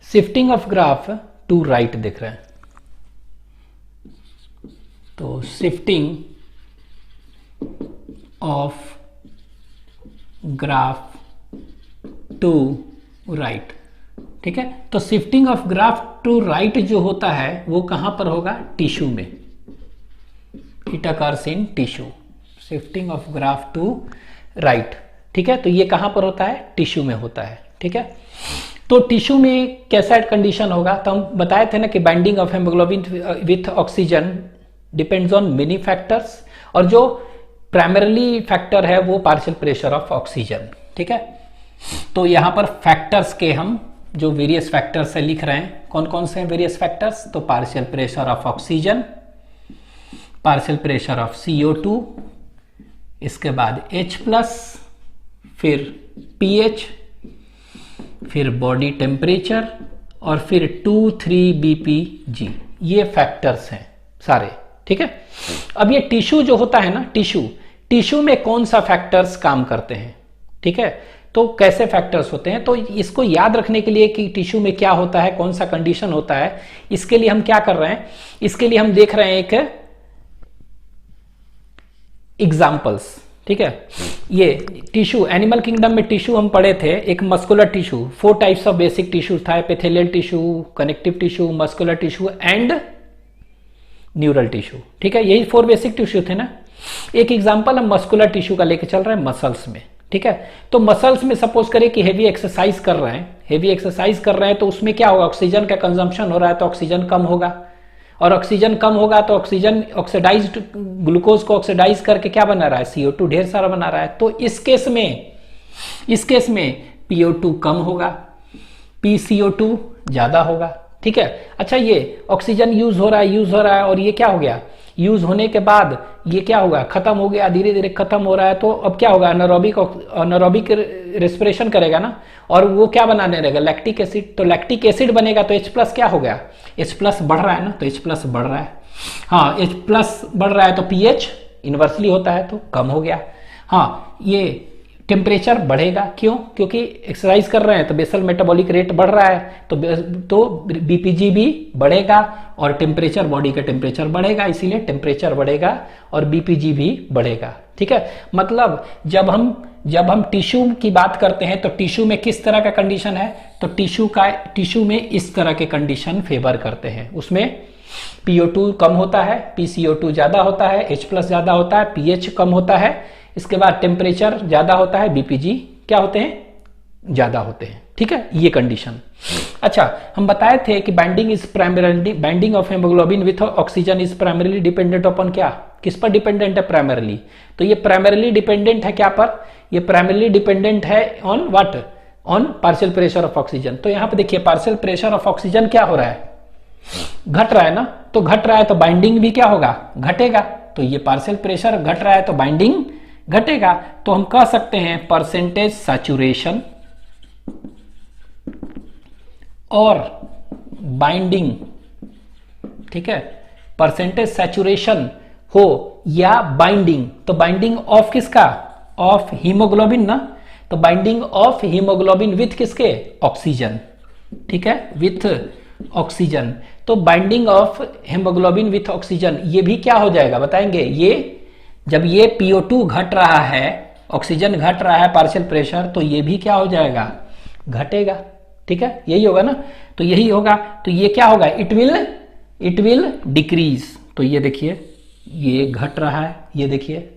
Shifting of graph to right दिख रहा है, तो shifting of graph to right, ठीक है। तो shifting of graph to right जो होता है वो कहां पर होगा, टिश्यू में, it occurs in tissue, shifting of graph to right, ठीक है। तो ये कहां पर होता है, टिश्यू में होता है, ठीक है। तो टिश्यू में कैसा कंडीशन होगा, तो हम बताए थे ना कि binding of haemoglobin with oxygen depends on many factors, और जो प्राइमरीली फैक्टर है वो पार्शियल प्रेशर ऑफ ऑक्सीजन, ठीक है। तो यहां पर फैक्टर्स के हम जो वेरियस फैक्टर्स है लिख रहे हैं, कौन कौन से हैं वेरियस फैक्टर्स, तो partial pressure of oxygen, partial pressure of CO2, इसके बाद H+, फिर pH, फिर बॉडी टेम्परेचर, और फिर 2,3 BPG, ये फैक्टर्स हैं सारे, ठीक है। अब ये टिश्यू जो होता है ना, टिश्यू में कौन सा फैक्टर्स काम करते हैं, ठीक है। तो कैसे फैक्टर्स होते हैं, तो इसको याद रखने के लिए कि टिश्यू में क्या होता है, कौन सा कंडीशन होता है, इसके लिए हम क्या कर रहे हैं, इसके लिए हम देख रहे हैं एक एग्जाम्पल्स, ठीक है। ये टिश्यू, एनिमल किंगडम में टिश्यू हम पढ़े थे, एक muscular tissue, 4 types of basic tissue था, epithelial tissue, connective tissue, muscular tissue and neural tissue, ठीक है। यही 4 बेसिक टिश्यू थे ना। एक एग्जांपल हम मस्कुलर टिश्यू का लेके चल रहे हैं मसल्स में, ठीक है। तो मसल्स में सपोज करें कि हेवी एक्सरसाइज कर रहे हैं, तो उसमें क्या होगा, ऑक्सीजन का कंजम्पशन हो रहा है, तो ऑक्सीजन कम होगा, और ऑक्सीजन कम होगा तो ऑक्सीजन ऑक्सीडाइज्ड ग्लूकोज को ऑक्सीडाइज करके क्या बना रहा है, CO2 ढेर सारा बना रहा है। तो इस केस में PO2 कम होगा, PCO2 ज्यादा होगा, ठीक है। अच्छा, ये ऑक्सीजन यूज हो रहा है और ये क्या हो गया, यूज होने के बाद ये क्या होगा, खत्म हो गया, धीरे धीरे खत्म हो रहा है। तो अब क्या होगा, अनारोबिक रेस्पिरेशन करेगा ना, और वो क्या बनाने रहेगा, लैक्टिक एसिड। तो लैक्टिक एसिड बनेगा तो H+ क्या हो गया, H+ बढ़ रहा है ना, तो H+ बढ़ रहा है, हाँ H+ बढ़ रहा है तो pH इनवर्सली होता है तो कम हो गया। हाँ, ये टेम्परेचर बढ़ेगा, क्यों, क्योंकि एक्सरसाइज कर रहे हैं तो बेसल मेटाबॉलिक रेट बढ़ रहा है, तो BPG भी बढ़ेगा और टेम्परेचर, बॉडी का टेम्परेचर बढ़ेगा, इसीलिए टेम्परेचर बढ़ेगा और BPG भी बढ़ेगा, ठीक है। मतलब जब हम टिश्यू की बात करते हैं तो टिश्यू में किस तरह का कंडीशन है, तो टिश्यू में इस तरह के कंडीशन फेवर करते हैं। उसमें PO2 कम होता है, PCO2 ज्यादा होता है, H+ ज्यादा होता है, pH कम होता है, इसके बाद टेम्परेचर ज्यादा होता है, BPG क्या होते हैं, ज्यादा होते हैं, ठीक है, ये कंडीशन। अच्छा, हम बताए थे कि binding of haemoglobin with oxygen is primarily dependent upon क्या, किस पर डिपेंडेंट है, प्राइमरीली। तो ये प्राइमरीली डिपेंडेंट है क्या पर, ये प्राइमरीली डिपेंडेंट है on what, on partial pressure of oxygen. तो यहां पर देखिए पार्शियल प्रेशर ऑफ ऑक्सीजन क्या हो रहा है, घट रहा है ना, तो घट रहा है तो बाइंडिंग भी क्या होगा, घटेगा। तो ये पार्शियल प्रेशर घट रहा है तो बाइंडिंग घटेगा। तो हम कह सकते हैं परसेंटेज सैचुरेशन और बाइंडिंग, ठीक है, परसेंटेज सैचुरेशन हो या बाइंडिंग, तो बाइंडिंग ऑफ किसका, ऑफ हीमोग्लोबिन ना, तो बाइंडिंग ऑफ हीमोग्लोबिन विथ किसके, ऑक्सीजन, ठीक है, विथ ऑक्सीजन। तो binding of haemoglobin with oxygen, ये भी क्या हो जाएगा बताएंगे, ये जब ये PO2 घट रहा है, ऑक्सीजन घट रहा है, पार्शियल प्रेशर, तो ये भी क्या हो जाएगा, घटेगा, ठीक है, यही होगा ना। तो यही होगा, तो ये क्या होगा, इट विल डिक्रीज। तो ये देखिए ये घट रहा है, ये देखिए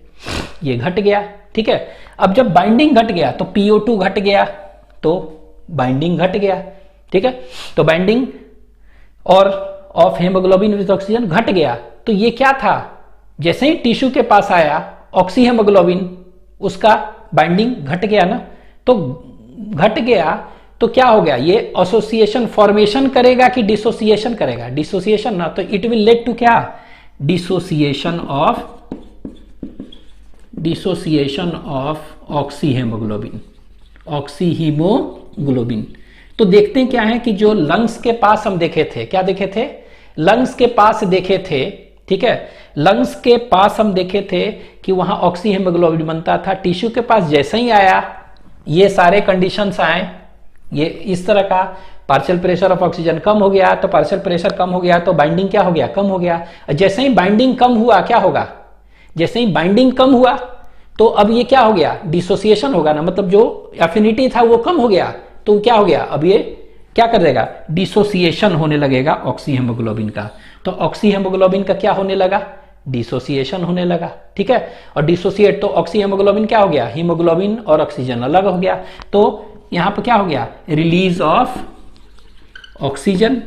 ये घट गया, ठीक है। अब जब बाइंडिंग घट गया तो PO2 घट गया तो बाइंडिंग घट गया, ठीक है। तो बाइंडिंग और ऑफ हेमोग्लोबिन विद ऑक्सीजन घट गया, तो ये क्या था, जैसे ही टिश्यू के पास आया ऑक्सी हेमोग्लोबिन, उसका बाइंडिंग घट गया ना, तो घट गया तो क्या हो गया, ये एसोसिएशन फॉर्मेशन करेगा कि डिसोसिएशन करेगा, डिसोसिएशन ना, तो इट विल लेड टू क्या, डिसोसिएशन ऑफ ऑक्सी हीमोग्लोबिन। तो देखते हैं क्या है कि जो लंग्स के पास हम देखे थे, क्या देखे थे, लंग्स के पास देखे थे, ठीक है, लंग्स के पास हम देखे थे कि वहां ऑक्सी हेमोग्लोबिन बनता था। टिश्यू के पास जैसे ही आया, ये सारे कंडीशंस आए, ये इस तरह का पार्शियल प्रेशर ऑफ ऑक्सीजन कम हो गया, तो पार्शियल प्रेशर कम हो गया तो बाइंडिंग क्या हो गया, कम हो गया। जैसे ही बाइंडिंग कम हुआ क्या होगा, जैसे ही बाइंडिंग कम हुआ तो अब ये क्या हो गया, डिसोसिएशन होगा ना, मतलब जो एफिनिटी था वो कम हो गया, तो क्या हो गया, अब ये क्या कर देगा, डिसोसिएशन होने लगेगा ऑक्सी हेमोग्लोबिन का। तो ऑक्सी हेमोग्लोबिन का क्या होने लगा, डिसोसिएशन होने लगा, ठीक है। और डिसोसिएट तो ऑक्सी हेमोग्लोबिन क्या हो गया, हीमोग्लोबिन और ऑक्सीजन अलग हो गया, तो यहां पर क्या हो गया, रिलीज ऑफ ऑक्सीजन,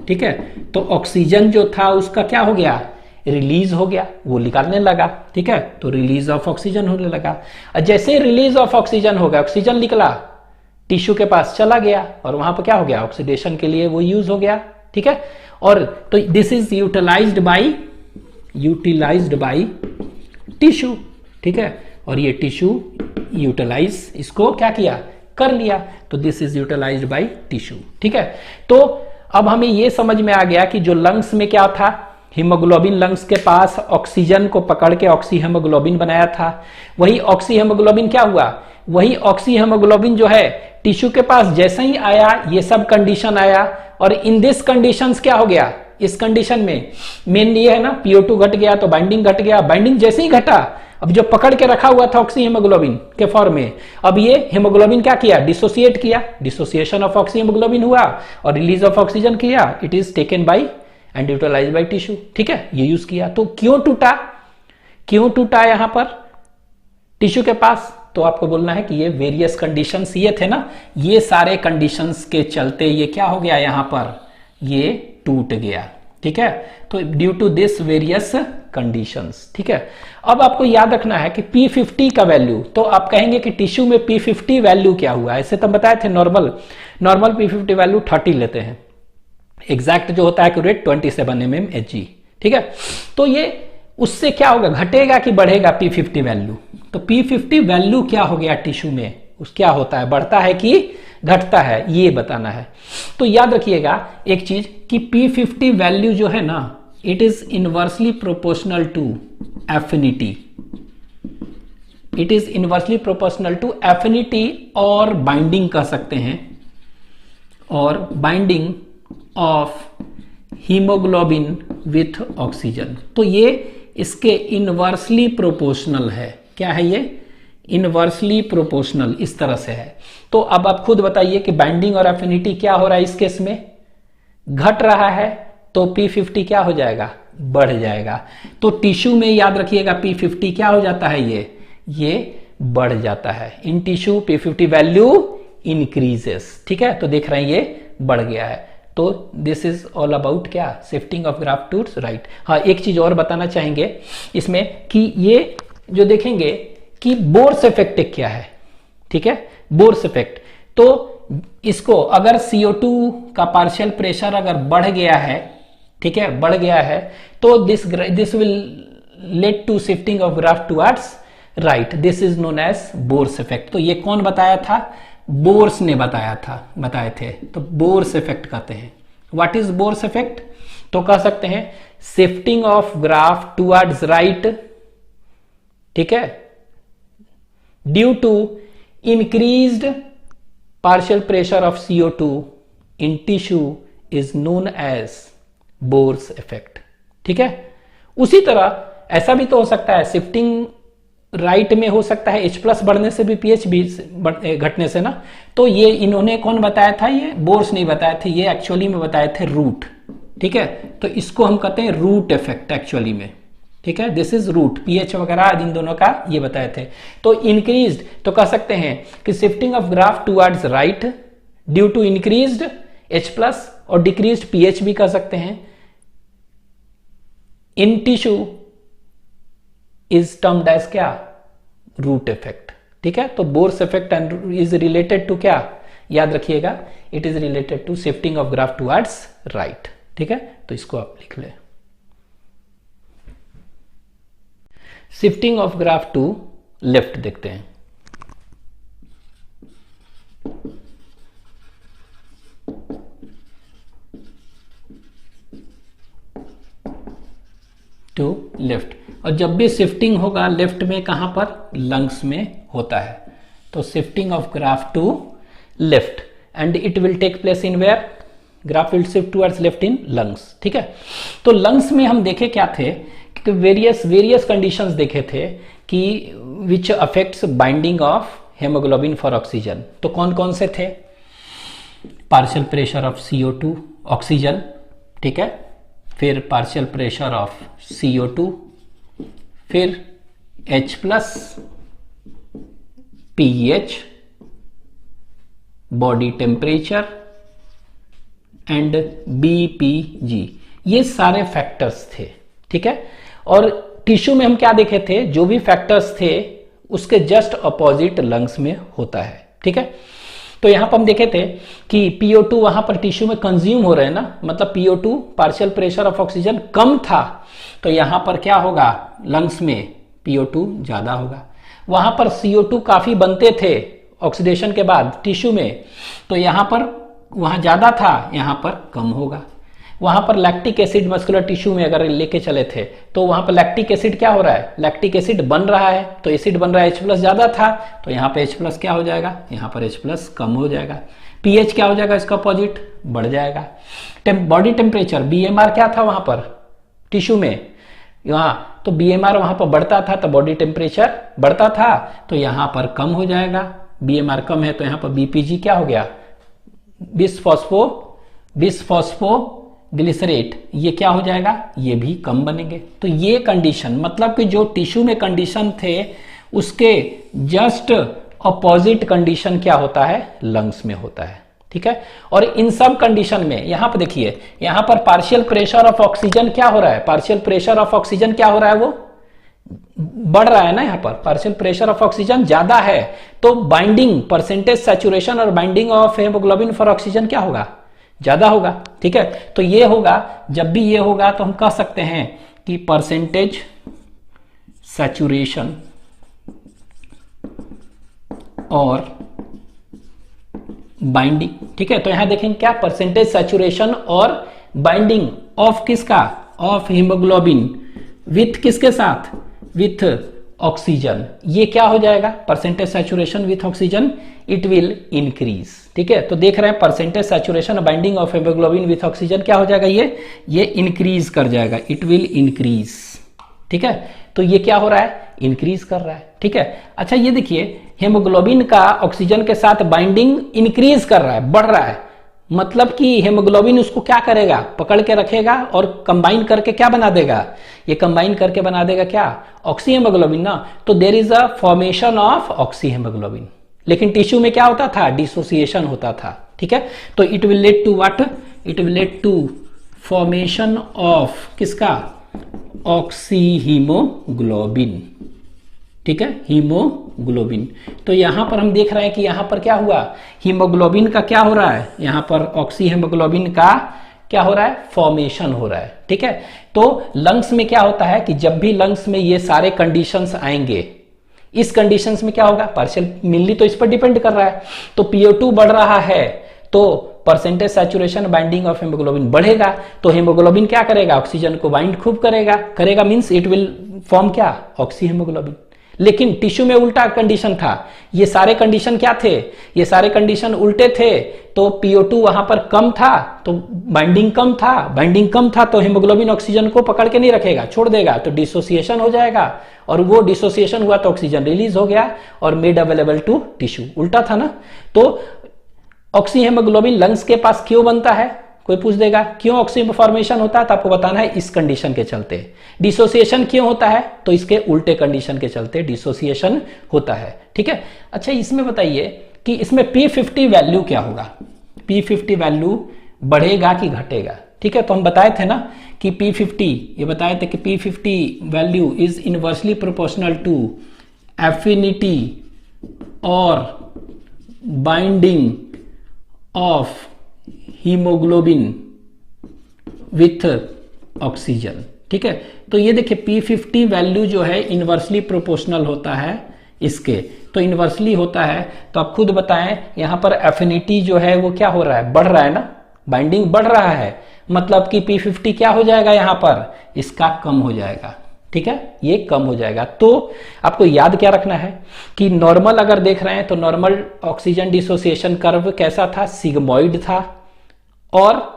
ठीक है। तो ऑक्सीजन जो था उसका क्या हो गया, रिलीज हो गया, वो निकालने लगा, ठीक है। तो रिलीज ऑफ ऑक्सीजन होने लगा। और जैसे रिलीज ऑफ ऑक्सीजन हो गया, ऑक्सीजन निकला, टिश्यू के पास चला गया और वहां पर क्या हो गया, ऑक्सीडेशन के लिए वो यूज हो गया, ठीक है। और तो this is utilised by tissue, ठीक है। और ये टिश्यू यूटिलाइज इसको क्या किया, कर लिया, तो this is utilised by tissue, ठीक है। तो अब हमें ये समझ में आ गया कि जो लंग्स में क्या था, हीमोग्लोबिन लंग्स के पास ऑक्सीजन को पकड़ के ऑक्सी हेमोग्लोबिन बनाया था, वही ऑक्सी हेमोग्लोबिन क्या हुआ, वही ऑक्सी हेमोग्लोबिन जो है टिश्यू के पास जैसे ही आया ये सब कंडीशन आया, और इन दिस कंडीशंस क्या हो गया, इस कंडीशन में मेन ये है ना, PO2 घट गया तो बाइंडिंग घट गया, बाइंडिंग जैसे ही घटा, अब जो पकड़ के रखा हुआ था ऑक्सी हेमोग्लोबिन के फॉर्म में, अब ये हेमोग्लोबिन क्या किया, डिसोसिएट किया, डिसोसिएशन ऑफ ऑक्सी हेमोग्लोबिन हुआ और रिलीज ऑफ ऑक्सीजन किया, it is taken by and utilised by tissue, ठीक है, ये यूज किया। तो क्यों टूटा यहां पर टिश्यू के पास, तो आपको बोलना है कि ये वेरियस कंडीशंस ये थे ना, ये सारे कंडीशंस के चलते ये क्या हो गया, यहां पर ये टूट गया, ठीक है। तो due to this various conditions, ठीक है। अब आपको याद रखना है कि P50 का वैल्यू, तो आप कहेंगे कि टिश्यू में P50 वैल्यू क्या हुआ, ऐसे तो बताए थे नॉर्मल P50 वैल्यू 30 लेते हैं, एग्जैक्ट जो होता है एक्यूरेट 27 mmHg, ठीक है। तो ये उससे क्या होगा, घटेगा कि बढ़ेगा P50 वैल्यू, तो P50 वैल्यू क्या हो गया टिश्यू में, उस क्या होता है, बढ़ता है कि घटता है, ये बताना है। तो याद रखिएगा एक चीज कि P50 वैल्यू जो है ना, it is inversely proportional to affinity, it is inversely proportional to affinity और बाइंडिंग कह सकते हैं, और binding of haemoglobin with oxygen, तो ये इसके इनवर्सली प्रोपोर्शनल है, क्या है ये, इनवर्सली प्रोपोर्शनल इस तरह से है। तो अब आप खुद बताइए कि बाइंडिंग और एफिनिटी क्या हो रहा है इस केस में, घट रहा है, तो P50 क्या हो जाएगा, बढ़ जाएगा। तो टिश्यू में याद रखिएगा P50 क्या हो जाता है, ये बढ़ जाता है, in tissue P50 value increases, ठीक है। तो देख रहे हैं ये बढ़ गया है। तो दिस इज ऑल अबाउट क्या, shifting of graph to right. हाँ, एक चीज और बताना चाहेंगे इसमें कि ये जो देखेंगे कि बोर्स इफेक्ट क्या है, ठीक है, बोर्स इफेक्ट। तो इसको अगर CO2 का पार्शियल प्रेशर अगर बढ़ गया है, ठीक है, बढ़ गया है, तो this will lead to shifting of graph towards right, this is known as Bohr's effect. तो ये कौन बताया था, बोर्स ने बताए थे। तो बोर्स इफेक्ट कहते हैं। व्हाट इज बोर्स इफेक्ट, तो कह सकते हैं shifting of graph towards right, ठीक है, due to increased partial pressure of CO2 in tissue is known as Bohr's effect, ठीक है। उसी तरह ऐसा भी तो हो सकता है, शिफ्टिंग राइट में हो सकता है H+ बढ़ने से भी pH भी घटने से ना। तो ये इन्होंने कौन बताया था, ये बोर्स नहीं बताए थे, ये एक्चुअली में बताए थे रूट, ठीक है। तो इसको हम कहते हैं रूट इफेक्ट एक्चुअली में, ठीक है, दिस इज रूट, pH वगैरह इन दोनों का ये बताए थे। तो इंक्रीज्ड, तो कह सकते हैं कि shifting of graph towards right due to increased H+ और डिक्रीज्ड pH भी कह सकते हैं in tissue is termed as क्या, रूट इफेक्ट, ठीक है। तो Bohr's effect is related to क्या, याद रखिएगा, it is related to shifting of graph towards right, ठीक है। तो इसको आप लिख लें, shifting of graph to left देखते हैं। टू लेफ्ट, और जब भी शिफ्टिंग होगा लेफ्ट में, कहां पर, लंग्स में होता है। तो shifting of graph to left, and it will take place in where, graph will shift towards left in lungs, ठीक है। तो लंग्स में हम देखे क्या थे कि वेरियस कंडीशंस देखे थे कि which affects binding of haemoglobin for oxygen. तो कौन कौन से थे? Partial pressure of CO2 oxygen, ठीक है, फिर पार्शियल प्रेशर ऑफ CO2, फिर H+, pH, body temperature and BPG, ये सारे फैक्टर्स थे, ठीक है। और टिश्यू में हम क्या देखे थे? जो भी फैक्टर्स थे उसके जस्ट अपोजिट लंग्स में होता है, ठीक है। तो यहां पर हम देखे थे कि PO2 वहां पर टिश्यू में कंज्यूम हो रहे हैं ना, मतलब PO2 partial pressure of oxygen कम था, तो यहां पर क्या होगा? लंग्स में PO2 ज्यादा होगा। वहां पर CO2 काफी बनते थे ऑक्सीडेशन के बाद टिश्यू में, तो यहां पर वहां ज्यादा था, यहां पर कम होगा। वहां पर लैक्टिक एसिड मस्कुलर टिश्यू में अगर लेके चले थे तो वहां पर लैक्टिक एसिड क्या हो रहा है? लैक्टिक एसिड बन रहा है, तो एसिड बन रहा है, H+ ज्यादा था, तो यहाँ पे H+ क्या हो जाएगा? यहाँ पर H+ कम हो जाएगा। pH क्या हो जाएगा? इसका अपोजिट बढ़ जाएगा। बॉडी टेम्परेचर BMR क्या था वहां पर टिश्यू में? यहाँ तो BMR वहां पर बढ़ता था तो बॉडी टेम्परेचर बढ़ता था, तो यहाँ पर कम हो जाएगा। BMR कम है तो यहाँ पर BPG क्या हो गया? बिसफॉस्फोग्लिसरेट, ये क्या हो जाएगा? ये भी कम बनेंगे। तो ये कंडीशन, मतलब कि जो टिश्यू में कंडीशन थे उसके जस्ट अपोजिट कंडीशन क्या होता है? लंग्स में होता है, ठीक है। और इन सब कंडीशन में यहां पर देखिए, यहां पर पार्शियल प्रेशर ऑफ ऑक्सीजन क्या हो रहा है? पार्शियल प्रेशर ऑफ ऑक्सीजन क्या हो रहा है? वो बढ़ रहा है ना। यहां पर पार्शियल प्रेशर ऑफ ऑक्सीजन ज्यादा है, तो बाइंडिंग परसेंटेज सैचुरेशन और binding of haemoglobin for oxygen क्या होगा? ज्यादा होगा, ठीक है। तो ये होगा, जब भी ये होगा तो हम कह सकते हैं कि परसेंटेज सैचुरेशन और बाइंडिंग, ठीक है। तो यहां देखेंगे क्या? परसेंटेज सैचुरेशन और बाइंडिंग ऑफ किसका? ऑफ हीमोग्लोबिन विथ किसके साथ? With oxygen. ये क्या हो जाएगा? Percentage saturation with oxygen, it will increase, ठीक है। तो देख रहे हैं percentage saturation binding of haemoglobin with oxygen क्या हो जाएगा? ये इंक्रीज कर जाएगा, इट विल इंक्रीज, ठीक है। तो ये क्या हो रहा है? इंक्रीज कर रहा है, ठीक है। अच्छा ये देखिए, हेमोग्लोबिन का ऑक्सीजन के साथ बाइंडिंग इंक्रीज कर रहा है, बढ़ रहा है, मतलब कि हेमोग्लोबिन उसको क्या करेगा? पकड़ के रखेगा और कंबाइन करके क्या बना देगा? ये कंबाइन करके बना देगा क्या? ऑक्सी हेमोग्लोबिन ना। तो there is a formation of oxyhaemoglobin. लेकिन टिश्यू में क्या होता था? डिसोसिएशन होता था, ठीक है। तो it will lead to what? It will lead to formation of किसका? ऑक्सी हीमोग्लोबिन, ठीक है, हीमोग्लोबिन। तो यहां पर हम देख रहे हैं कि यहां पर क्या हुआ? हीमोग्लोबिन का क्या हो रहा है? यहां पर ऑक्सी हीमोग्लोबिन का क्या हो रहा है? फॉर्मेशन हो रहा है, ठीक है। तो लंग्स में क्या होता है कि जब भी लंग्स में ये सारे कंडीशंस आएंगे, इस कंडीशंस में क्या होगा? पार्शियल मिलनी तो इस पर डिपेंड कर रहा है। तो PO2 बढ़ रहा है तो percentage saturation binding of haemoglobin बढ़ेगा, तो हेमोग्लोबिन क्या करेगा? ऑक्सीजन को बाइंड खूब करेगा मींस इट विल फॉर्म क्या? Oxy haemoglobin. लेकिन टिश्यू में उल्टा कंडीशन था। ये सारे कंडीशन क्या थे? ये सारे कंडीशन उल्टे थे। तो PO2 वहां पर कम था तो बाइंडिंग कम था तो हेमोग्लोबिन ऑक्सीजन को पकड़ के नहीं रखेगा, छोड़ देगा, तो डिसोसिएशन हो जाएगा, और वो डिसोसिएशन हुआ तो ऑक्सीजन रिलीज हो गया और मेड अवेलेबल टू टिश्यू। उल्टा था ना। तो ऑक्सी हेमोग्लोबिन लंग्स के पास क्यों बनता है? कोई पूछ देगा क्यों ऑक्सी फॉर्मेशन होता है, तो आपको बताना है इस कंडीशन के चलते। डिसोसिएशन क्यों होता है? तो इसके उल्टे कंडीशन के चलते डिसोसिएशन होता है, ठीक है। अच्छा इसमें बताइए कि इसमें P50 वैल्यू क्या होगा? P50 वैल्यू बढ़ेगा कि घटेगा? ठीक है, तो हम बताए थे ना कि P50, ये बताए थे कि P50 value is inversely proportional to affinity और binding of haemoglobin with oxygen, ठीक है। तो ये देखिए P50 वैल्यू जो है इनवर्सली प्रोपोर्शनल होता है इसके, तो इनवर्सली होता है तो आप खुद बताएं यहां पर एफिनिटी जो है वो क्या हो रहा है? बढ़ रहा है ना, बाइंडिंग बढ़ रहा है, मतलब कि P50 क्या हो जाएगा? यहां पर इसका कम हो जाएगा, ठीक है, ये कम हो जाएगा। तो आपको याद क्या रखना है कि नॉर्मल अगर देख रहे हैं तो नॉर्मल ऑक्सीजन डिसोसिएशन कर्व कैसा था, सिग्मोइड था, और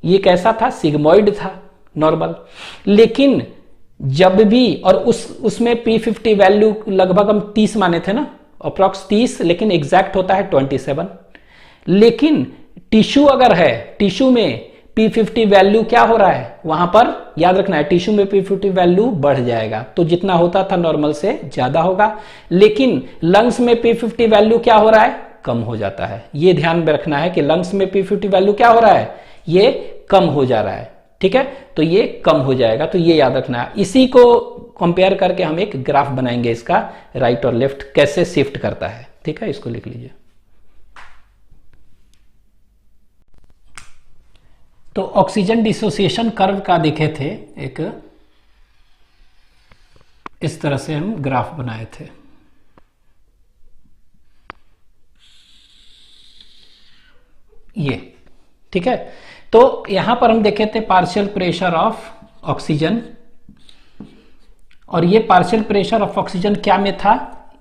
ये कैसा था, सिग्मोइड था नॉर्मल। लेकिन जब भी, और उसमें P50 वैल्यू लगभग हम 30 माने थे ना, अप्रॉक्स 30, लेकिन एग्जैक्ट होता है 27। लेकिन टिश्यू अगर है, टिश्यू में P50 वैल्यू क्या हो रहा है, वहां पर याद रखना है टिश्यू में P50 वैल्यू बढ़ जाएगा, तो जितना होता था नॉर्मल से ज्यादा होगा। लेकिन लंग्स में P50 वैल्यू क्या हो रहा है, कम हो जाता है। ये ध्यान में रखना है कि लंग्स में P50 वैल्यू क्या हो रहा है, ये कम हो जा रहा है। ठीक है, तो ये कम हो जाएगा, तो ये याद रखना है। इसी को कंपेयर करके हम एक ग्राफ बनाएंगे इसका, राइट और लेफ्ट कैसे शिफ्ट करता है। ठीक है, इसको लिख लीजिए। तो ऑक्सीजन डिसोसिएशन कर्व का देखे थे, एक इस तरह से हम ग्राफ बनाए थे। ये ठीक है, तो यहां पर हम देखे थे पार्शियल प्रेशर ऑफ ऑक्सीजन, और ये पार्शियल प्रेशर ऑफ ऑक्सीजन क्या में था,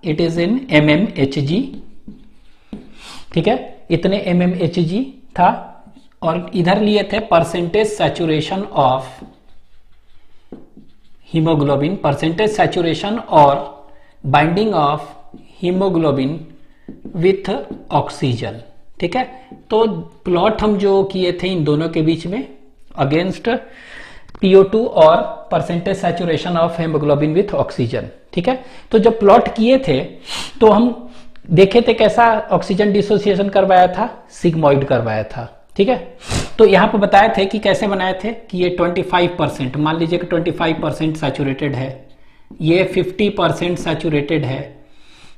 इट इज इन mmHg। ठीक है, इतने mmHg था, और इधर लिए थे percentage saturation of haemoglobin, percentage saturation और binding of haemoglobin with oxygen. ठीक है, तो प्लॉट हम जो किए थे इन दोनों के बीच में अगेंस्ट PO2 और percentage saturation of haemoglobin with oxygen. ठीक है, तो जब प्लॉट किए थे तो हम देखे थे कैसा ऑक्सीजन डिसोसिएशन करवाया था, सिग्मोइड करवाया था। ठीक है, तो यहां पर बताए थे कि कैसे बनाए थे कि ये 25%, मान लीजिए कि 25% सैचुरेटेड है, ये 50% सैचुरेटेड है,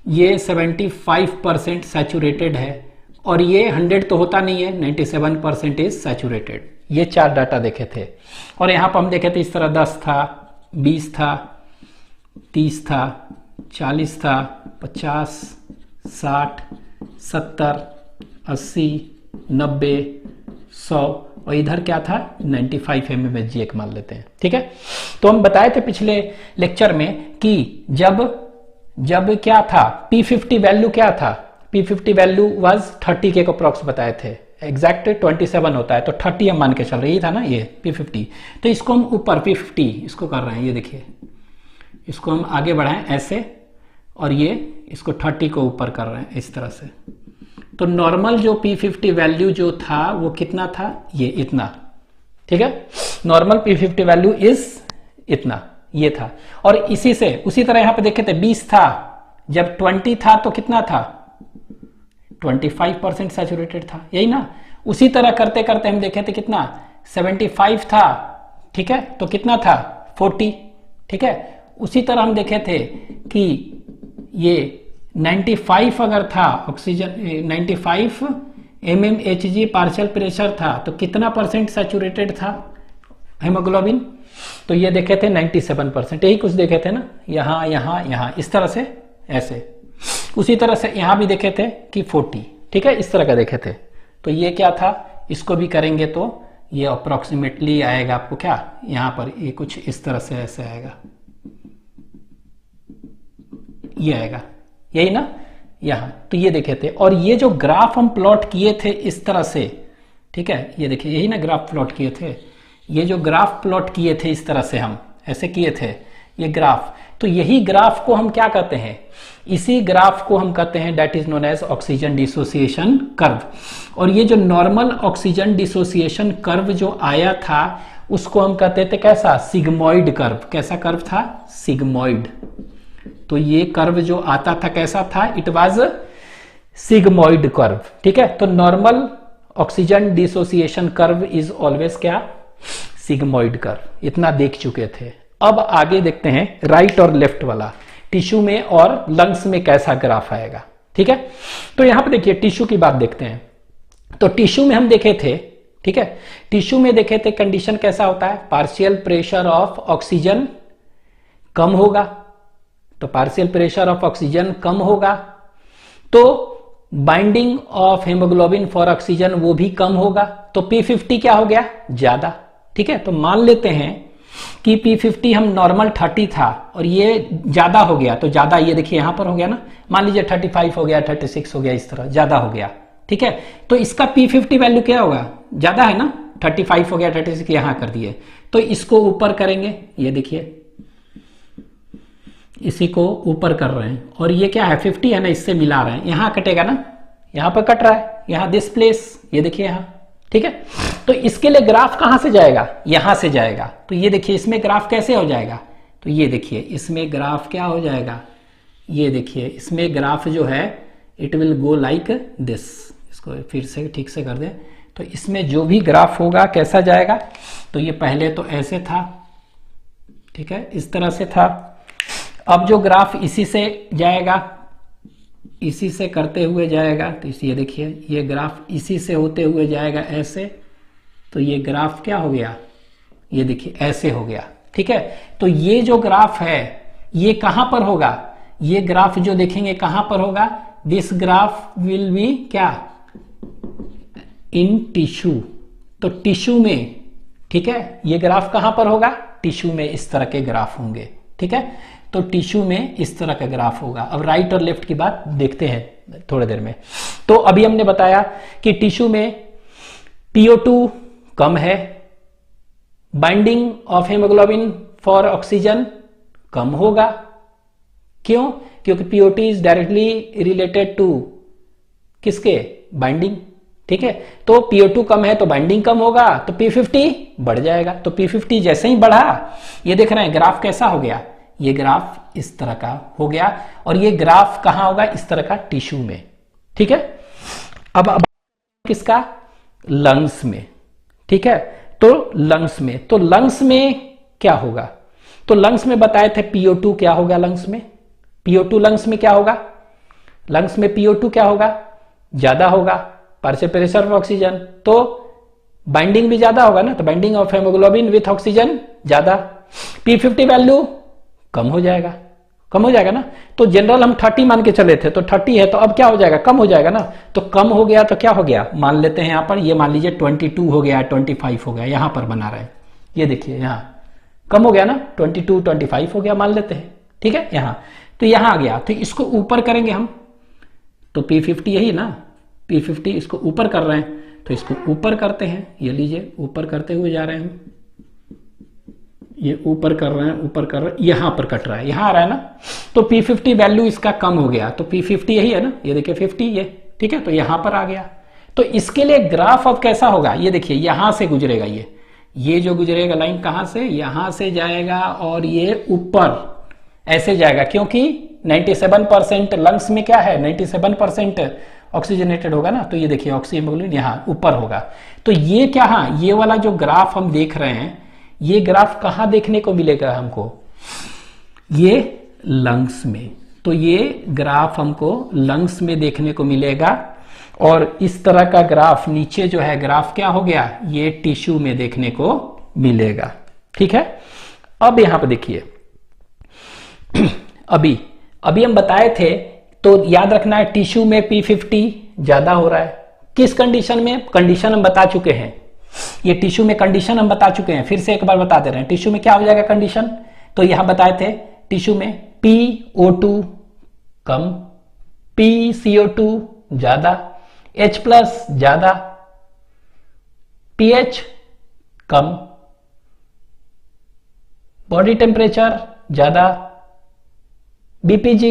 ये 75% सैचुरेटेड है, और ये 100 तो होता नहीं है, 97% इज सैचुरेटेड। ये 4 डाटा देखे थे, और यहां पर हम देखे थे इस तरह 10 था, 20 था, 30 था, 40 था, 50, 60, 70, 80, 90, 100, और इधर क्या था 95 mmHg एक मान लेते हैं। ठीक है, तो हम बताए थे पिछले लेक्चर में कि जब क्या था P50 वैल्यू क्या था, P50 वैल्यू वाज 30 के अप्रॉक्स बताए थे, एग्जैक्ट 27 होता है, तो 30 हम मान के चल रहे, यही था ना ये P50। तो इसको हम ऊपर P50 इसको कर रहे हैं, ये देखिए इसको हम आगे बढ़ाएं ऐसे, और ये इसको 30 को ऊपर कर रहे हैं इस तरह से। तो नॉर्मल जो P50 वैल्यू जो था वो कितना था, ये इतना। ठीक है, नॉर्मल P50 वैल्यू इज इतना, ये था। और इसी से उसी तरह यहां पे देखे थे 20 था, जब 20 था तो कितना था, 25% सैचुरेटेड था, यही ना। उसी तरह करते करते हम देखे थे कितना 75 था। ठीक है, तो कितना था 40। ठीक है, उसी तरह हम देखे थे कि ये 95 अगर था ऑक्सीजन, 95 mmHg पार्शियल प्रेशर था, तो कितना परसेंट सैचुरेटेड था हेमोग्लोबिन, तो ये देखे थे 97%, यही कुछ देखे थे ना, यहां यहां यहां इस तरह से ऐसे। उसी तरह से यहां भी देखे थे कि 40। ठीक है, इस तरह का देखे थे। तो ये क्या था, इसको भी करेंगे तो ये अप्रोक्सीमेटली आएगा आपको क्या, यहां पर ये कुछ इस तरह से ऐसे आएगा, ये आएगा, यही ना यहां। तो ये देखे थे, और ये जो ग्राफ हम प्लॉट किए थे इस तरह से, ठीक है, ये देखिए यही ना ग्राफ प्लॉट किए थे, ये जो ग्राफ प्लॉट किए थे इस तरह से हम ऐसे किए थे ये ग्राफ, तो यही ग्राफ को हम क्या कहते हैं, इसी ग्राफ को हम कहते हैं that is known as oxygen dissociation curve. और ये जो नॉर्मल ऑक्सीजन डिसोसिएशन कर्व जो आया था उसको हम कहते थे कैसा, सिग्मोइड कर्व। कैसा कर्व था, सिग्मोइड। तो ये कर्व जो आता था कैसा था, इट वाज सिग्मोइड कर्व। ठीक है, तो normal oxygen dissociation curve is always क्या, सिग्मोइड कर्व। इतना देख चुके थे। अब आगे देखते हैं राइट और लेफ्ट वाला, टिश्यू में और लंग्स में कैसा ग्राफ आएगा। ठीक है, तो यहां पे देखिए टिश्यू की बात देखते हैं। तो टिश्यू में हम देखे थे, ठीक है, टिश्यू में देखे थे कंडीशन कैसा होता है, पार्शियल प्रेशर ऑफ ऑक्सीजन कम होगा, तो पार्शियल प्रेशर ऑफ ऑक्सीजन कम होगा, तो binding of haemoglobin for oxygen वो भी कम होगा, तो P50 क्या हो गया, ज्यादा। ठीक है, तो मान लेते हैं कि P50 हम नॉर्मल 30 था और ये ज्यादा हो गया, तो ज्यादा ये देखिए यहां पर हो गया ना, मान लीजिए 35 हो गया, 36 हो गया, इस तरह ज्यादा हो गया, ठीक है। तो इसका P50 वैल्यू क्या होगा, ज्यादा है ना, 35 हो गया, 36 यहां कर दिए, तो इसको ऊपर करेंगे, ये देखिए इसी को ऊपर कर रहे हैं, और ये क्या है 50 है ना, इससे मिला रहे हैं, यहां कटेगा ना, यहां पर कट रहा है, यहां दिस प्लेस, ये देखिए यहां, ठीक है। तो इसके लिए ग्राफ कहां से जाएगा, यहां से जाएगा, तो ये देखिए इसमें ग्राफ कैसे हो जाएगा, तो ये देखिए इसमें ग्राफ क्या हो जाएगा, ये देखिए इसमें ग्राफ जो है it will go like this, इसको फिर से ठीक से कर दे, तो इसमें जो भी ग्राफ होगा कैसा जाएगा, तो ये पहले तो ऐसे था, ठीक है, इस तरह से था, अब जो ग्राफ इसी से जाएगा, इसी से करते हुए जाएगा, तो ये देखिए ये ग्राफ इसी से होते हुए जाएगा ऐसे, तो ये ग्राफ क्या हो गया, ये देखिए ऐसे हो गया, ठीक है। तो ये जो ग्राफ है ये कहां पर होगा, ये ग्राफ जो देखेंगे कहां पर होगा, दिस ग्राफ विल बी क्या, इन टिश्यू, तो टिश्यू में, ठीक है, ये ग्राफ कहां पर होगा, टिश्यू में इस तरह के ग्राफ होंगे, ठीक है। तो टिश्यू में इस तरह का ग्राफ होगा। अब राइट और लेफ्ट की बात देखते हैं थोड़ी देर में। तो अभी हमने बताया कि टिश्यू में PO2 कम है, binding of haemoglobin for oxygen कम होगा, क्यों, क्योंकि PO2 is directly related to किसके, बाइंडिंग, ठीक है। तो PO2 कम है तो बाइंडिंग कम होगा, तो P50 बढ़ जाएगा, तो P50 जैसे ही बढ़ा, ये देख रहे हैं ग्राफ कैसा हो गया, ये ग्राफ इस तरह का हो गया, और ये ग्राफ कहां होगा, इस तरह का टिश्यू में, ठीक है। अब किसका, लंग्स में, ठीक है। तो लंग्स में, तो लंग्स में क्या होगा, तो लंग्स में बताए थे PO2 क्या होगा, लंग्स में PO2 लंग्स में क्या होगा, लंग्स में PO2 क्या होगा, ज्यादा होगा, पार्शियल प्रेशर ऑफ ऑक्सीजन, तो बाइंडिंग भी ज्यादा होगा ना, तो binding of haemoglobin with oxygen ज्यादा, P50 वैल्यू कम हो जाएगा, कम हो जाएगा ना। तो जनरल हम 30 मान के चले थे, तो 30 है तो अब क्या हो जाएगा, कम हो जाएगा ना, तो कम हो गया तो क्या हो गया, मान लेते हैं यहां पर, ये मान लीजिए 22 हो गया, 25 हो गया, यहां पर बना रहे, ये देखिए यहां कम हो गया ना, 22 25 हो गया मान लेते हैं, ठीक है, यहां, तो यहां आ गया, तो इसको ऊपर करेंगे हम, तो P50 यही ना, P50 इसको ऊपर कर रहे हैं, तो इसको ऊपर करते हैं, ये लीजिए ऊपर करते हुए जा रहे हैं हम, ये ऊपर कर रहे हैं, ऊपर कर रहे हैं, यहां पर कट रहा है, यहां आ रहा है ना, तो P50 वैल्यू इसका कम हो गया, तो P50 यही है ना, ये देखिए 50 ये, ठीक है, तो यहां पर आ गया। तो इसके लिए ग्राफ अब कैसा होगा, ये देखिए यहां से गुजरेगा, ये जो गुजरेगा लाइन कहां से, यहां से जाएगा और ये ऊपर ऐसे जाएगा, क्योंकि 97% लंग्स में क्या है, 97% ऑक्सीजनेटेड होगा ना, तो ये देखिए ऑक्सीजन यहां ऊपर होगा। तो ये क्या, हाँ ये वाला जो ग्राफ हम देख रहे हैं, ये ग्राफ कहां देखने को मिलेगा हमको, ये लंग्स में, तो ये ग्राफ हमको लंग्स में देखने को मिलेगा, और इस तरह का ग्राफ नीचे जो है ग्राफ क्या हो गया, ये टिश्यू में देखने को मिलेगा, ठीक है। अब यहां पर देखिए अभी हम बताए थे, तो याद रखना है टिश्यू में P50 ज्यादा हो रहा है, किस कंडीशन में, कंडीशन हम बता चुके हैं, ये टिश्यू में कंडीशन हम बता चुके हैं, फिर से एक बार बता दे रहे हैं, टिश्यू में क्या हो जाएगा कंडीशन, तो यहां बताए थे टिश्यू में PO2 कम, PCO2 ज्यादा, H+ ज्यादा, pH कम, बॉडी टेम्परेचर ज्यादा, BPG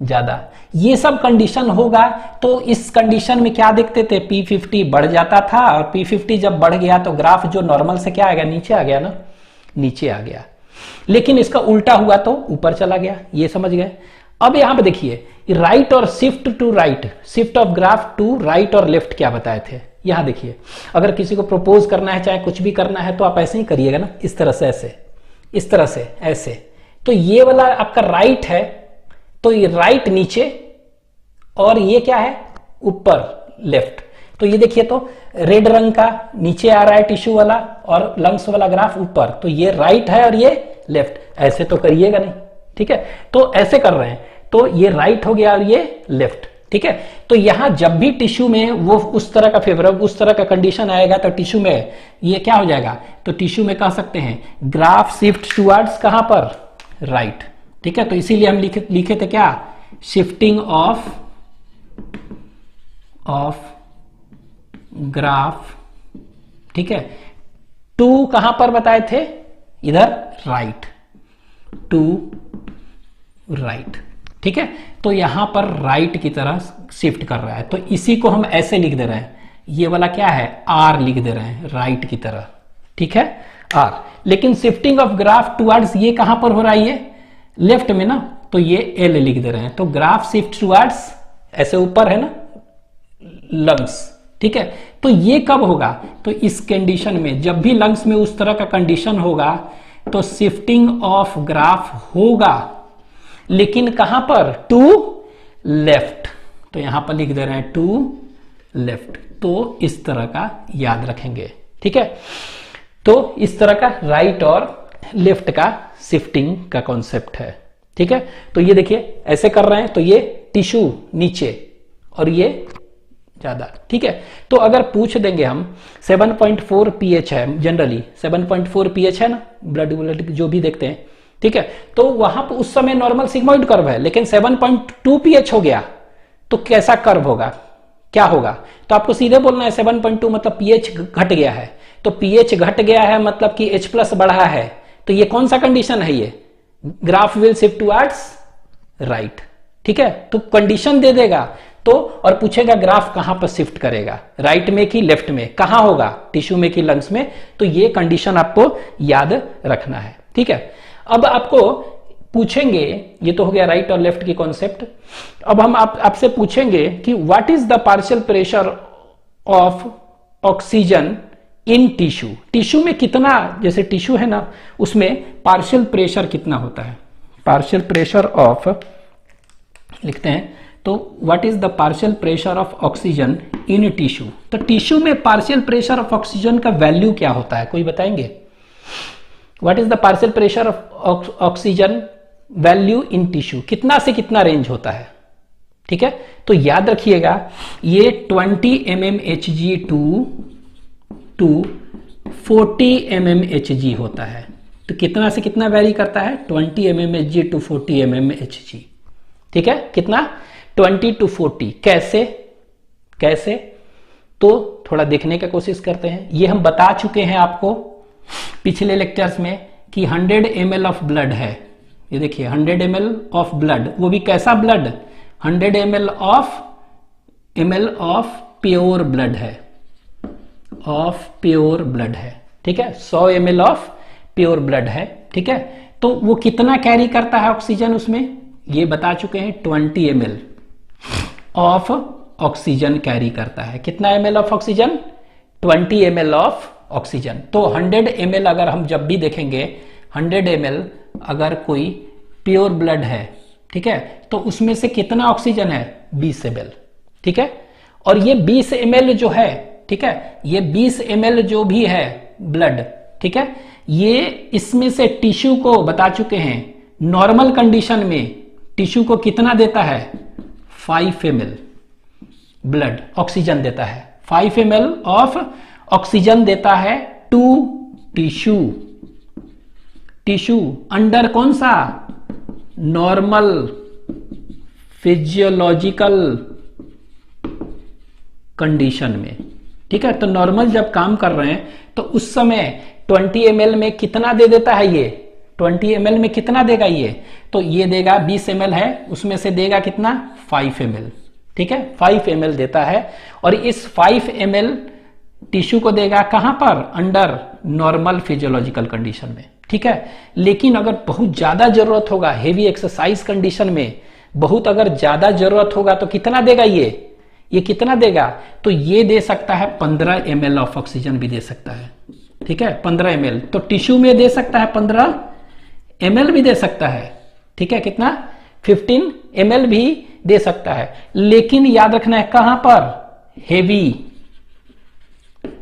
ज्यादा, ये सब कंडीशन होगा। तो इस कंडीशन में क्या देखते थे, P50 बढ़ जाता था, और P50 जब बढ़ गया तो ग्राफ जो नॉर्मल से क्या आ गया, नीचे आ गया ना, नीचे आ गया, लेकिन इसका उल्टा हुआ तो ऊपर चला गया, ये समझ गए। अब यहां पे देखिए राइट और shift to right, shift of graph to right और लेफ्ट क्या बताए थे, यहां देखिए अगर किसी को प्रपोज करना है, चाहे कुछ भी करना है, तो आप ऐसे ही करिएगा ना, इस तरह से ऐसे, इस तरह से ऐसे, तो ये वाला आपका राइट है, तो ये राइट नीचे, और ये क्या है ऊपर लेफ्ट, तो ये देखिए तो रेड रंग का नीचे आ रहा है टिश्यू वाला, और लंग्स वाला ग्राफ ऊपर, तो ये राइट है और ये लेफ्ट, ऐसे तो करिएगा नहीं, ठीक है, तो ऐसे कर रहे हैं, तो ये राइट हो गया और ये लेफ्ट, ठीक है। तो यहां जब भी टिश्यू में वो उस तरह का फेवरेबल, उस तरह का कंडीशन आएगा तो टिश्यू में ये क्या हो जाएगा, तो टिश्यू में कह सकते हैं ग्राफ शिफ्ट टुवर्ड्स कहां पर, राइट। ठीक है, तो इसीलिए हम लिखे थे क्या, शिफ्टिंग ऑफ ग्राफ, ठीक है, टू कहां पर बताए थे, इधर राइट, टू राइट। ठीक है, तो यहां पर राइट की तरह शिफ्ट कर रहा है, तो इसी को हम ऐसे लिख दे रहे हैं, ये वाला क्या है, आर लिख दे रहे हैं राइट की तरह। ठीक है, आर। लेकिन शिफ्टिंग ऑफ ग्राफ टुवर्ड्स ये कहां पर हो रहा है, ये लेफ्ट में ना, तो ये एल लिख दे रहे हैं। तो ग्राफ शिफ्ट टुवर्ड्स ऐसे ऊपर है ना लंग्स, ठीक है। तो ये कब होगा, तो इस कंडीशन में, जब भी लंग्स में उस तरह का कंडीशन होगा तो शिफ्टिंग ऑफ ग्राफ होगा, लेकिन कहां पर, टू लेफ्ट। तो यहां पर लिख दे रहे हैं टू लेफ्ट। तो इस तरह का याद रखेंगे। ठीक है, तो इस तरह का राइट और लेफ्ट का शिफ्टिंग का कॉन्सेप्ट है। ठीक है, तो ये देखिए ऐसे कर रहे हैं, तो ये टिश्यू नीचे और ये ज्यादा। ठीक है, तो अगर पूछ देंगे हम 7.4 pH है, जनरली 7.4 pH है ना, ब्लड जो भी देखते हैं। ठीक है, तो वहां पर उस समय नॉर्मल सिग्मोइड कर्व है, लेकिन 7.2 pH हो गया तो कैसा कर्व होगा, क्या होगा, तो आपको सीधे बोलना है 7.2 मतलब pH घट गया है। तो pH घट गया है मतलब कि H+ बढ़ा है, तो ये कौन सा कंडीशन है, ये graph will shift towards right. ठीक है, तो कंडीशन दे देगा तो, और पूछेगा ग्राफ कहां पर शिफ्ट करेगा, राइट में कि लेफ्ट में, कहां होगा, टिश्यू में कि लंग्स में। तो ये कंडीशन आपको याद रखना है। ठीक है, अब आपको पूछेंगे, ये तो हो गया राइट और लेफ्ट की कॉन्सेप्ट। अब हम आपसे पूछेंगे कि what is the partial pressure of oxygen in tissue. Tissue में कितना, जैसे टिश्यू है ना, उसमें पार्शियल प्रेशर कितना होता है, पार्शियल प्रेशर ऑफ लिखते हैं, तो what is the partial pressure of oxygen in tissue. तो टिश्यू में पार्शियल प्रेशर ऑफ ऑक्सीजन का वैल्यू क्या होता है, कोई बताएंगे। What is the partial pressure of oxygen value in tissue, कितना से कितना रेंज होता है। ठीक है, तो याद रखिएगा ये 20 mmHg टू 40 mmHg होता है। तो कितना से कितना वैरी करता है, 20 mmHg टू 40 mmHg। ठीक है, कितना, 20 टू 40। कैसे तो थोड़ा देखने का कोशिश करते हैं। ये हम बता चुके हैं आपको पिछले लेक्चर्स में कि 100 ml ऑफ ब्लड है, ये देखिए 100 ml ऑफ ब्लड, वो भी कैसा blood, 100 ml of pure blood है, ऑफ प्योर ब्लड है। ठीक है, 100 ml ऑफ प्योर ब्लड है। ठीक है, तो वो कितना कैरी करता है ऑक्सीजन, उसमें ये बता चुके हैं 20 ml ऑफ ऑक्सीजन कैरी करता है। कितना ml of oxygen, 20 ml of oxygen. तो 100 ml अगर हम जब भी देखेंगे, 100 ml अगर कोई प्योर ब्लड है, ठीक है, तो उसमें से कितना ऑक्सीजन है, 20 ml। ठीक है, और ये 20 ml जो है, ठीक है, ये 20 ml जो भी है ब्लड, ठीक है, ये इसमें से टिश्यू को बता चुके हैं नॉर्मल कंडीशन में टिश्यू को कितना देता है, 5 ml ब्लड ऑक्सीजन देता है, 5 ml ऑफ ऑक्सीजन देता है टू टिश्यू अंडर कौन सा, नॉर्मल फिजियोलॉजिकल कंडीशन में। ठीक है, तो नॉर्मल जब काम कर रहे हैं तो उस समय 20 ml में कितना दे देता है, ये 20 ml में कितना देगा, ये तो ये देगा 20 ml है, उसमें से देगा कितना, 5 ml। ठीक है, 5 ml देता है, और इस 5 ml टिश्यू को देगा कहां पर, अंडर नॉर्मल फिजियोलॉजिकल कंडीशन में। ठीक है, लेकिन अगर बहुत ज्यादा जरूरत होगा, हेवी एक्सरसाइज कंडीशन में बहुत अगर ज्यादा जरूरत होगा तो कितना देगा, ये कितना देगा, तो ये दे सकता है 15 ml ऑफ ऑक्सीजन भी दे सकता है। ठीक है, 15 ml, तो टिश्यू में दे सकता है 15 ml भी दे सकता है। ठीक है, कितना, 15 ml भी दे सकता है, लेकिन याद रखना है कहां पर, हेवी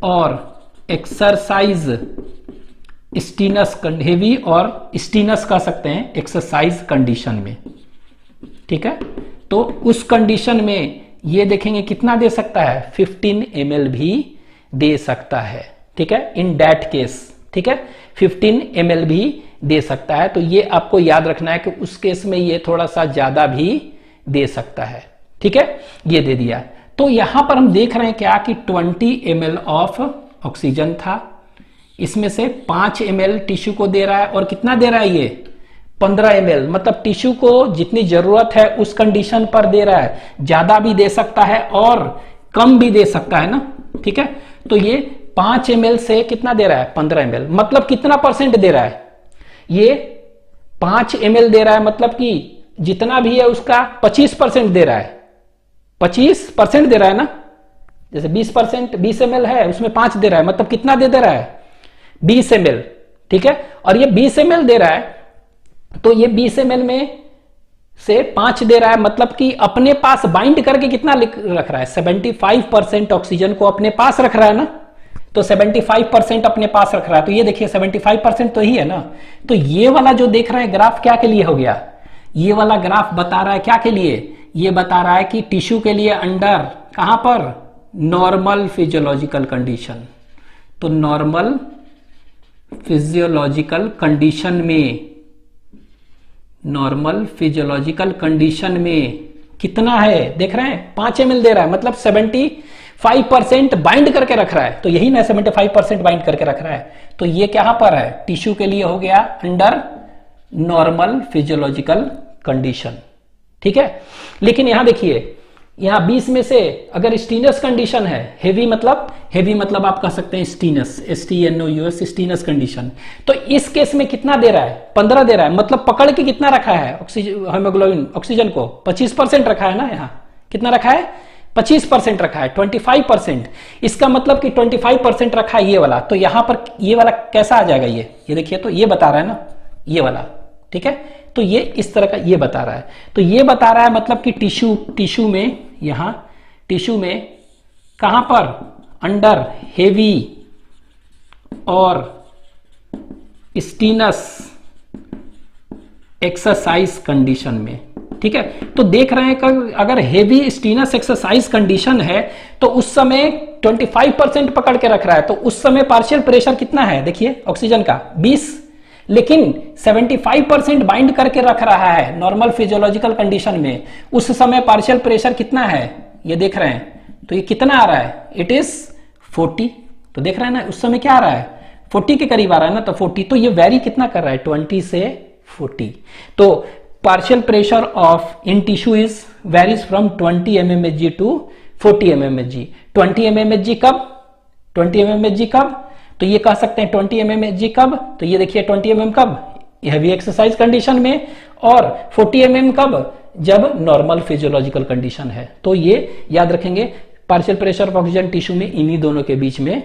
और एक्सरसाइज स्टीनस, हेवी और स्टीनस कह सकते हैं एक्सरसाइज कंडीशन में। ठीक है, तो उस कंडीशन में ये देखेंगे कितना दे सकता है, 15 ml भी दे सकता है, ठीक है, इन दैट केस, ठीक है, 15 ml भी दे सकता है। तो ये आपको याद रखना है कि उस केस में ये थोड़ा सा ज्यादा भी दे सकता है, ठीक है, ये दे दिया। तो यहां पर हम देख रहे हैं क्या कि 20 ml ऑफ ऑक्सीजन था, इसमें से 5 ml टिश्यू को दे रहा है, और कितना दे रहा है ये 15 ml, मतलब टिश्यू को जितनी जरूरत है उस कंडीशन पर दे रहा है, ज्यादा भी दे सकता है और कम भी दे सकता है ना, ठीक है। तो ये 5 ml से कितना दे रहा है, 15 ml, मतलब कितना परसेंट दे रहा है, ये 5 ml दे रहा है, मतलब कि जितना भी है उसका 25% दे रहा है, 25% दे रहा है ना, जैसे 20%, 20 ml है उसमें 5 दे रहा है, मतलब कितना दे रहा है, 20 ml, ठीक है। और ये 20 ml दे रहा है, तो ये 20 ml में से 5 दे रहा है, मतलब कि अपने पास बाइंड करके कितना रख रहा है, 75% ऑक्सीजन को अपने पास रख रहा है ना, तो 75% अपने पास रख रहा है। तो ये देखिए 75% तो ही है ना। तो ये वाला जो देख रहे हैं ग्राफ क्या के लिए हो गया, ये वाला ग्राफ बता रहा है क्या के लिए, ये बता रहा है कि टिश्यू के लिए अंडर कहां पर, नॉर्मल फिजियोलॉजिकल कंडीशन। तो नॉर्मल फिजियोलॉजिकल कंडीशन में, नॉर्मल फिजियोलॉजिकल कंडीशन में कितना है देख रहे हैं, 5 ml दे रहा है, मतलब 75% बाइंड करके रख रहा है। तो यही ना 75% बाइंड करके रख रहा है। तो ये क्या पर है, टिश्यू के लिए हो गया अंडर नॉर्मल फिजियोलॉजिकल कंडीशन, ठीक है। लेकिन यहां देखिए, यहां 20 में से अगर स्टीनस कंडीशन है, हेवी मतलब आप कह सकते हैं स्टीनस, STNOUS, स्टीनस कंडीशन, तो इस केस में कितना दे रहा है, 15 दे रहा है, मतलब पकड़ के कितना रखा है ऑक्सीजन, हीमोग्लोबिन ऑक्सीजन को 25% रखा है ना, यहां कितना रखा है, 25% रखा है, 25%, इसका मतलब कि 25% रखा है ये वाला। तो यहां पर ये वाला कैसा आ जाएगा, ये देखिए, तो ये बता रहा है ना ये वाला, ठीक है। तो ये इस तरह का ये बता रहा है। तो ये बता रहा है मतलब कि टिश्यू में, यहां टिश्यू में कहां पर, अंडर हेवी और स्टीनस एक्सरसाइज कंडीशन में, ठीक है। तो देख रहे हैं कि अगर हेवी स्टीनस एक्सरसाइज कंडीशन है तो उस समय 25% पकड़ के रख रहा है, तो उस समय पार्शियल प्रेशर कितना है, देखिए ऑक्सीजन का 20, लेकिन 75% बाइंड करके रख रहा है नॉर्मल फिजियोलॉजिकल कंडीशन में, उस समय पार्शियल प्रेशर कितना है ये देख रहे हैं। तो ये कितना आ रहा है, इट इज 40। तो देख रहे हैं ना उस समय क्या आ रहा है, 40 के करीब आ रहा है ना, तो 40। तो ये वेरी कितना कर रहा है, 20 से 40। तो partial pressure of in tissue is varies from 20 mmHg to 40 mmHg। 20 mmHg कब, 20 mmHg कब, तो ये कह सकते हैं 20 mmHg कब, तो ये देखिए 20 mm कब, हैवी एक्सरसाइज कंडीशन में, और 40 mm कब, जब नॉर्मल फिजियोलॉजिकल कंडीशन है। तो ये याद रखेंगे, partial pressure of oxygen tissue में इन्हीं दोनों के बीच में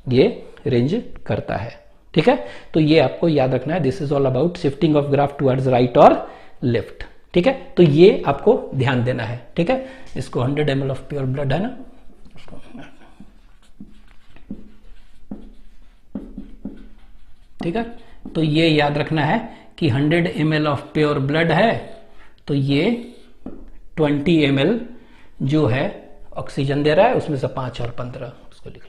ये रेंज करता है, ठीक है। तो ये आपको याद रखना है, this is all about shifting of graph towards right और लेफ्ट, ठीक है। तो ये आपको ध्यान देना है, ठीक है। इसको 100 ml ऑफ प्योर ब्लड है ना, ठीक है। तो ये याद रखना है कि 100 ml ऑफ प्योर ब्लड है, तो ये 20 ml जो है ऑक्सीजन दे रहा है, उसमें से 5 और 15 उसको लिख